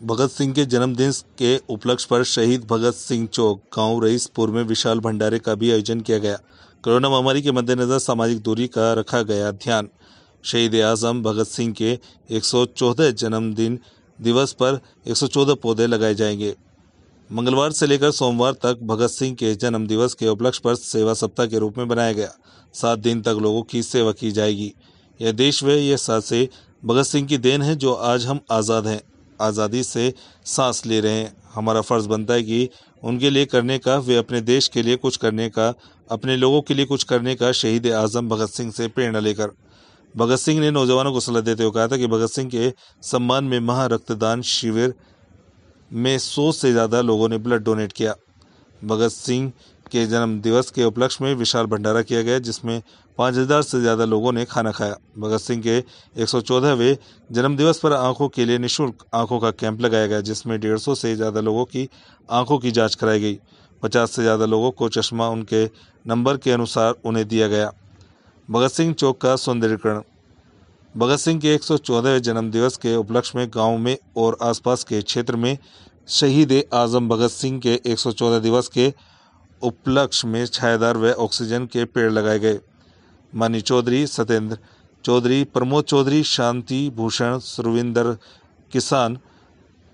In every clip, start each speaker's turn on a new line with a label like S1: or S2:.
S1: भगत सिंह के जन्मदिन के उपलक्ष्य पर शहीद भगत सिंह चौक गांव रईसपुर में विशाल भंडारे का भी आयोजन किया गया। कोरोना महामारी के मद्देनजर सामाजिक दूरी का रखा गया ध्यान। शहीद आजम भगत सिंह के 114 जन्मदिन दिवस पर 114 पौधे लगाए जाएंगे। मंगलवार से लेकर सोमवार तक भगत सिंह के जन्म दिवस के उपलक्ष्य पर सेवा सप्ताह के रूप में बनाया गया। 7 दिन तक लोगों की सेवा की जाएगी। यह देश व यह सांसें भगत सिंह की देन है जो आज हम आज़ाद हैं, आज़ादी से सांस ले रहे हैं। हमारा फर्ज बनता है कि उनके लिए करने का, वे अपने देश के लिए कुछ करने का, अपने लोगों के लिए कुछ करने का, शहीद आजम भगत सिंह से प्रेरणा लेकर। भगत सिंह ने नौजवानों को सलाह देते हुए कहा था कि भगत सिंह के सम्मान में महा रक्तदान शिविर में 100 से ज़्यादा लोगों ने ब्लड डोनेट किया। भगत सिंह के जन्म दिवस के उपलक्ष्य में विशाल भंडारा किया गया जिसमें 5000 से ज़्यादा लोगों ने खाना खाया। भगत सिंह के 114वें जन्म दिवस पर आंखों के लिए निःशुल्क आंखों का कैंप लगाया गया जिसमें 150 से ज़्यादा लोगों की आंखों की जांच कराई गई। 50 से ज़्यादा लोगों को चश्मा उनके नंबर के अनुसार उन्हें दिया गया। भगत सिंह चौक का सौंदर्यीकरण। भगत सिंह के 114वें जन्म दिवस के उपलक्ष्य में गांव में और आसपास के क्षेत्र में शहीद आजम भगत सिंह के 114 दिवस के उपलक्ष्य में छायादार व ऑक्सीजन के पेड़ लगाए गए। मानी चौधरी, सत्येंद्र चौधरी, प्रमोद चौधरी, शांति भूषण, सुरविंदर किसान,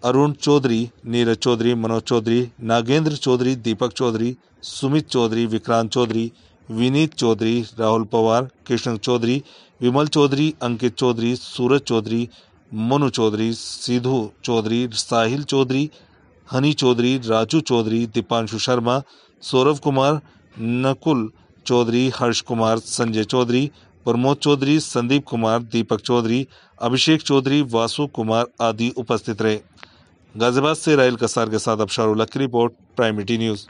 S1: अरुण चौधरी, नीरज चौधरी, मनोज चौधरी, नागेंद्र चौधरी, दीपक चौधरी, सुमित चौधरी, विक्रांत चौधरी, विनीत चौधरी, राहुल पवार, कृष्ण चौधरी, विमल चौधरी, अंकित चौधरी, सूरज चौधरी, मनु चौधरी, सिद्धू चौधरी, साहिल चौधरी, हनी चौधरी, राजू चौधरी, दीपांशु शर्मा, सौरभ कुमार, नकुल चौधरी, हर्ष कुमार, संजय चौधरी, प्रमोद चौधरी, संदीप कुमार, दीपक चौधरी, अभिषेक चौधरी, वासु कुमार आदि उपस्थित रहे। गाजियाबाद से राहिल कसार के साथ अबशारुल्लाह की report, prime media news.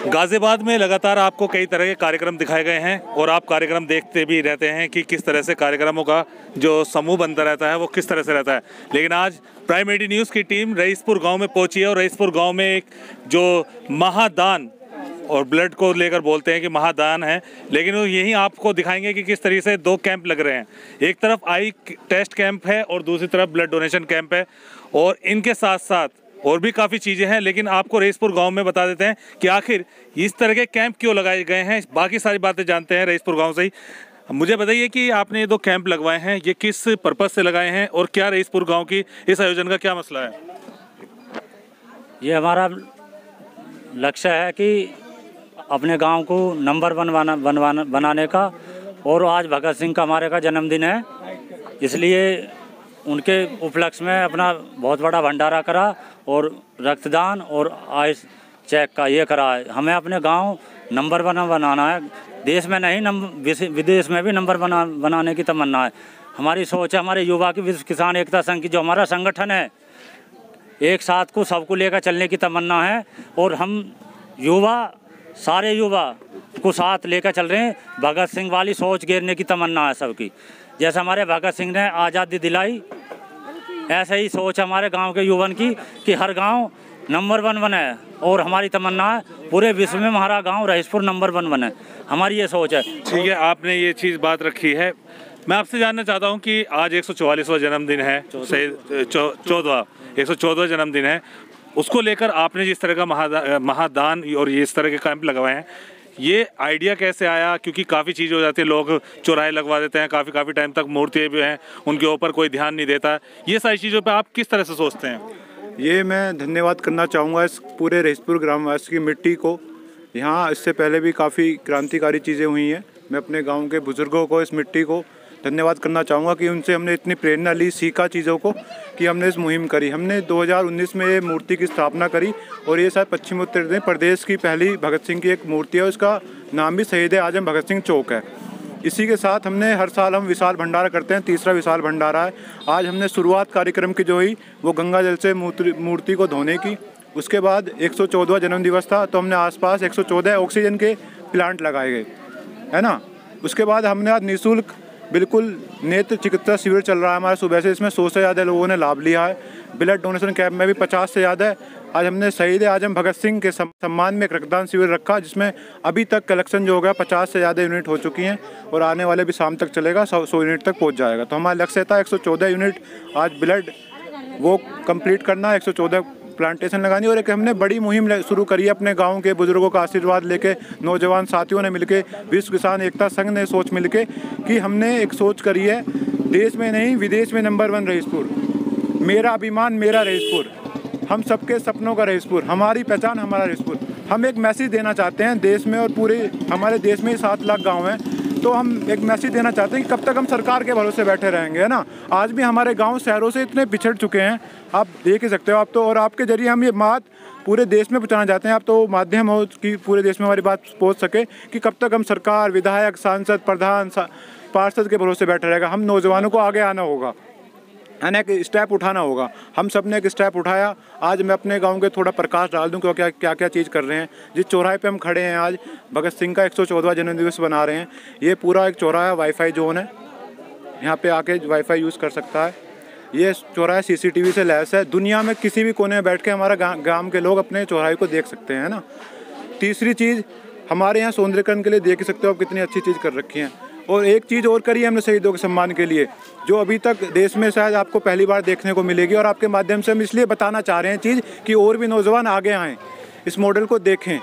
S2: Ghaziabad में लगातार आपको कई तरह के कार्यक्रम दिखाए गए हैं और आप कार्यक्रम देखते भी रहते हैं कि किस तरह से कार्यक्रमों का जो समूह बनता रहता है वो किस तरह से रहता है। लेकिन आज प्राइम मीडिया न्यूज़ की टीम रईसपुर गांव में पहुंची है और रईसपुर गांव में एक जो महादान और ब्लड को लेकर बोलते हैं कि महादान है, लेकिन वो यही आपको दिखाएंगे कि किस तरीके से 2 कैंप लग रहे हैं। एक तरफ आई टेस्ट कैंप है और दूसरी तरफ ब्लड डोनेशन कैंप है और इनके साथ साथ और भी काफ़ी चीज़ें हैं। लेकिन आपको रईसपुर गांव में बता देते हैं कि आखिर इस तरह के कैंप क्यों लगाए गए हैं। बाकी सारी बातें जानते हैं रईसपुर गांव से ही। मुझे बताइए कि आपने ये 2 कैंप लगवाए हैं, ये किस पर्पज़ से लगाए हैं और क्या रईसपुर गांव की इस आयोजन का क्या मसला है?
S3: ये हमारा लक्ष्य है कि अपने गांव को नंबर 1 बनाने का, और आज भगत सिंह का हमारे का जन्मदिन है, इसलिए उनके उपलक्ष्य में अपना बहुत बड़ा भंडारा करा और रक्तदान और आयुष चेक का ये करा है। हमें अपने गांव नंबर 1 बनाना है, देश में नहीं विदेश में भी नंबर बनाने की तमन्ना है। हमारी सोच है, हमारे युवा की विश्व किसान एकता संघ की जो हमारा संगठन है, एक साथ को सबको लेकर चलने की तमन्ना है और हम युवा सारे युवा को साथ लेकर चल रहे हैं। भगत सिंह वाली सोच घेरने की तमन्ना है सबकी। जैसे हमारे भगत सिंह ने आज़ादी दिलाई, ऐसे ही सोच हमारे गांव के युवन की कि हर गांव नंबर 1 बने, और हमारी तमन्ना है पूरे विश्व में हमारा गांव रईसपुर नंबर 1 बने। हमारी ये सोच है।
S2: ठीक है, आपने ये चीज़ बात रखी है। मैं आपसे जानना चाहता हूँ कि आज 144वां जन्मदिन है, 114वां जन्मदिन है, उसको लेकर आपने जिस तरह का महादान और ये इस तरह के कैंप लगवाए हैं, ये आइडिया कैसे आया? क्योंकि काफ़ी चीज़ हो जाती है, लोग चौराहे लगवा देते हैं, काफ़ी टाइम तक मूर्तियाँ भी हैं, उनके ऊपर कोई ध्यान नहीं देता। ये सारी चीज़ों पे आप किस तरह से सोचते हैं?
S4: ये मैं धन्यवाद करना चाहूँगा इस पूरे रईसपुर ग्रामवासी की मिट्टी को। यहाँ इससे पहले भी काफ़ी क्रांतिकारी चीज़ें हुई हैं। मैं अपने गाँव के बुज़ुर्गों को, इस मिट्टी को धन्यवाद करना चाहूँगा कि उनसे हमने इतनी प्रेरणा ली, सीखा चीज़ों को, कि हमने इस मुहिम करी। हमने 2019 में ये मूर्ति की स्थापना करी और ये शायद पश्चिम उत्तर प्रदेश की पहली भगत सिंह की एक मूर्ति है। उसका नाम भी शहीद आजम भगत सिंह चौक है। इसी के साथ हमने हर साल हम विशाल भंडारा करते हैं, 3रा विशाल भंडारा है। आज हमने शुरुआत कार्यक्रम की जो हुई वो गंगा जल से मूर्ति को धोने की। उसके बाद 114वां जन्म दिवस था तो हमने आसपास 114 ऑक्सीजन के प्लांट लगाए गए, है ना। उसके बाद हमने आज निःशुल्क बिल्कुल नेत्र चिकित्सा शिविर चल रहा है हमारा सुबह से, इसमें 100 से ज़्यादा लोगों ने लाभ लिया है। ब्लड डोनेशन कैंप में भी 50 से ज़्यादा है। आज हमने शहीद आजम भगत सिंह के सम्मान में एक रक्तदान शिविर रखा, जिसमें अभी तक कलेक्शन जो हो गया 50 से ज़्यादा यूनिट हो चुकी हैं और आने वाले भी शाम तक चलेगा, 100 यूनिट तक पहुंच जाएगा। तो हमारा लक्ष्य था 114 यूनिट आज ब्लड वो कंप्लीट करना, 114 प्लांटेशन लगानी। और एक हमने बड़ी मुहिम शुरू करी है अपने गांव के बुजुर्गों का आशीर्वाद लेके, नौजवान साथियों ने मिलके, विश्व किसान एकता संघ ने सोच मिलके कि हमने एक सोच करी है, देश में नहीं विदेश में नंबर 1 रहीसपुर, मेरा अभिमान मेरा रहीसपुर, हम सबके सपनों का रहीसपुर, हमारी पहचान हमारा रहीसपुर। हम एक मैसेज देना चाहते हैं देश में, और पूरे हमारे देश में 7 लाख गाँव हैं, तो हम एक मैसेज देना चाहते हैं कि कब तक हम सरकार के भरोसे बैठे रहेंगे, है ना। आज भी हमारे गांव शहरों से इतने पिछड़ चुके हैं, आप देख ही सकते हो आप तो। और आपके जरिए हम ये बात पूरे देश में पहुंचाना चाहते हैं, आप तो माध्यम हो कि पूरे देश में हमारी बात पहुंच सके कि कब तक हम सरकार, विधायक, सांसद, प्रधान, पार्षद के भरोसे बैठे रहेगा। हम नौजवानों को आगे आना होगा, है ना, एक स्टेप उठाना होगा। हम सब ने एक स्टेप उठाया। आज मैं अपने गांव के थोड़ा प्रकाश डाल दूं कि क्या क्या चीज़ कर रहे हैं। जिस चौराहे पे हम खड़े हैं आज, भगत सिंह का 114वां जन्मदिवस बना रहे हैं। ये पूरा एक चौराहा वाईफाई जोन है, यहाँ पे आके वाईफाई यूज़ कर सकता है। ये चौराहा CCTV से लैस है, दुनिया में किसी भी कोने में बैठ के हमारा गाँव के लोग अपने चौराहे को देख सकते हैं, है ना। तीसरी चीज़, हमारे यहाँ सौंदर्यकरण के लिए देख सकते हो आप कितनी अच्छी चीज़ कर रखी है। और एक चीज़ और करी है हमने शहीदों के सम्मान के लिए, जो अभी तक देश में शायद आपको पहली बार देखने को मिलेगी। और आपके माध्यम से हम इसलिए बताना चाह रहे हैं चीज़ कि और भी नौजवान आगे आएँ, इस मॉडल को देखें,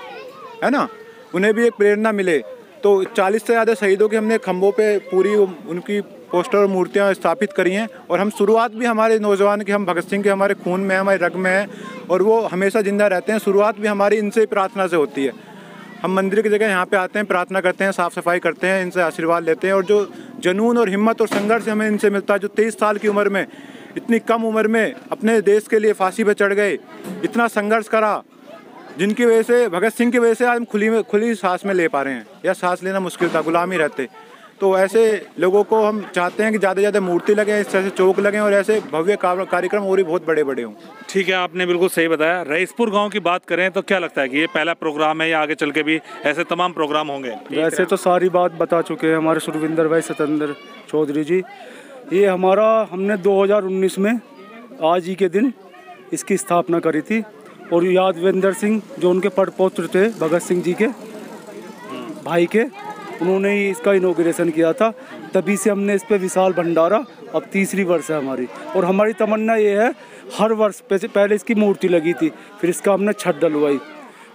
S4: है ना, उन्हें भी एक प्रेरणा मिले। तो 40 से ज़्यादा शहीदों के हमने खंभों पे पूरी उनकी पोस्टर और मूर्तियाँ स्थापित करी हैं। और हम शुरुआत भी हमारे नौजवान की, हम भगत सिंह के हमारे खून में है, हमारे रग में है, और वो हमेशा जिंदा रहते हैं। शुरुआत भी हमारी इनसे प्रार्थना से होती है। हम मंदिर की जगह यहाँ पे आते हैं, प्रार्थना करते हैं, साफ़ सफाई करते हैं, इनसे आशीर्वाद लेते हैं। और जो जुनून और हिम्मत और संघर्ष हमें इनसे मिलता है, जो 23 साल की उम्र में, इतनी कम उम्र में अपने देश के लिए फांसी पे चढ़ गए, इतना संघर्ष करा, जिनकी वजह से, भगत सिंह की वजह से आज हम खुली सांस में ले पा रहे हैं, या सांस लेना मुश्किल था, गुलामी रहते। तो ऐसे लोगों को हम चाहते हैं कि ज़्यादा से ज़्यादा मूर्ति लगें, इस तरह से चौक लगें, और ऐसे भव्य कार्यक्रम और भी बहुत बड़े बड़े हों।
S2: ठीक है, आपने बिल्कुल सही बताया। रईसपुर गांव की बात करें तो क्या लगता है कि ये पहला प्रोग्राम है या आगे चल के भी ऐसे तमाम प्रोग्राम होंगे?
S5: वैसे तो सारी बात बता चुके हैं हमारे सुरविंदर भाई सतेंद्र चौधरी जी। ये हमने 2019 में आज ही के दिन इसकी स्थापना करी थी। और यादवेंद्र सिंह जो उनके पड़पोत्र थे भगत सिंह जी के भाई के, उन्होंने ही इसका इनॉग्रेशन किया था। तभी से हमने इस पे विशाल भंडारा, अब तीसरी वर्ष है हमारी। और हमारी तमन्ना ये है, हर वर्ष पहले इसकी मूर्ति लगी थी, फिर इसका हमने छत डलवाई,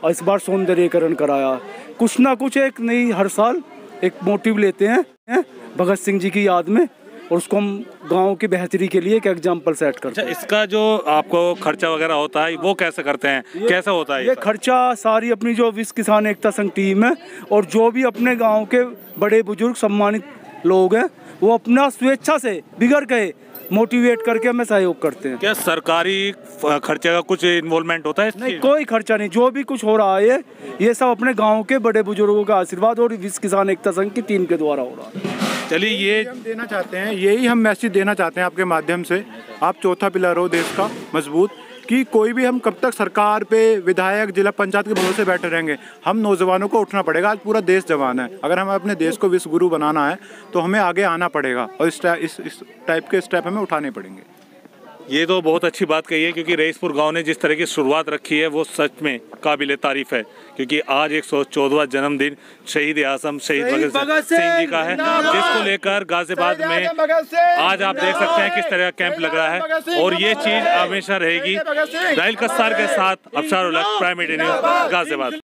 S5: और इस बार सौंदर्यीकरण कराया। कुछ ना कुछ एक नई हर साल एक मोटिव लेते हैं भगत सिंह जी की याद में, और उसको हम गांव की बेहतरी के लिए एक एग्जाम्पल सेट करते हैं।
S2: इसका जो आपको खर्चा वगैरह होता है वो कैसे करते हैं, कैसे होता है?
S5: ये खर्चा सारी अपनी जो विश्व किसान एकता संघ टीम है, और जो भी अपने गांव के बड़े बुजुर्ग सम्मानित लोग हैं, वो अपना स्वेच्छा से बिगड़ गए मोटिवेट करके हमें सहयोग करते हैं।
S2: क्या सरकारी खर्चे का कुछ इन्वॉल्वमेंट होता है?
S5: नहीं, कोई खर्चा नहीं। जो भी कुछ हो रहा है ये सब अपने गांव के बड़े बुजुर्गों का आशीर्वाद और विश्व किसान एकता संघ की टीम के द्वारा हो रहा है।
S2: चलिए, ये
S4: हम देना चाहते हैं, यही हम मैसेज देना चाहते हैं आपके माध्यम से। आप चौथा पिलर हो देश का मजबूत, कि कोई भी हम कब तक सरकार पे, विधायक, जिला पंचायत के भरोसे बैठे रहेंगे। हम नौजवानों को उठना पड़ेगा। आज पूरा देश जवान है। अगर हमें अपने देश को विश्व गुरु बनाना है तो हमें आगे आना पड़ेगा, और इस टाइप के स्टेप हमें उठाने पड़ेंगे।
S2: ये तो बहुत अच्छी बात कही है, क्योंकि रईसपुर गांव ने जिस तरह की शुरुआत रखी है वो सच में काबिले तारीफ है। क्योंकि आज 114वां जन्मदिन शहीद आजम शहीद भगत सिंह जी का है, जिसको लेकर गाजियाबाद में आज आप देख सकते हैं किस तरह का कैंप लग रहा है। और ये चीज हमेशा रहेगी। राहिल कस्सार के साथ Afsar ul Haq, prime media news, Ghaziabad.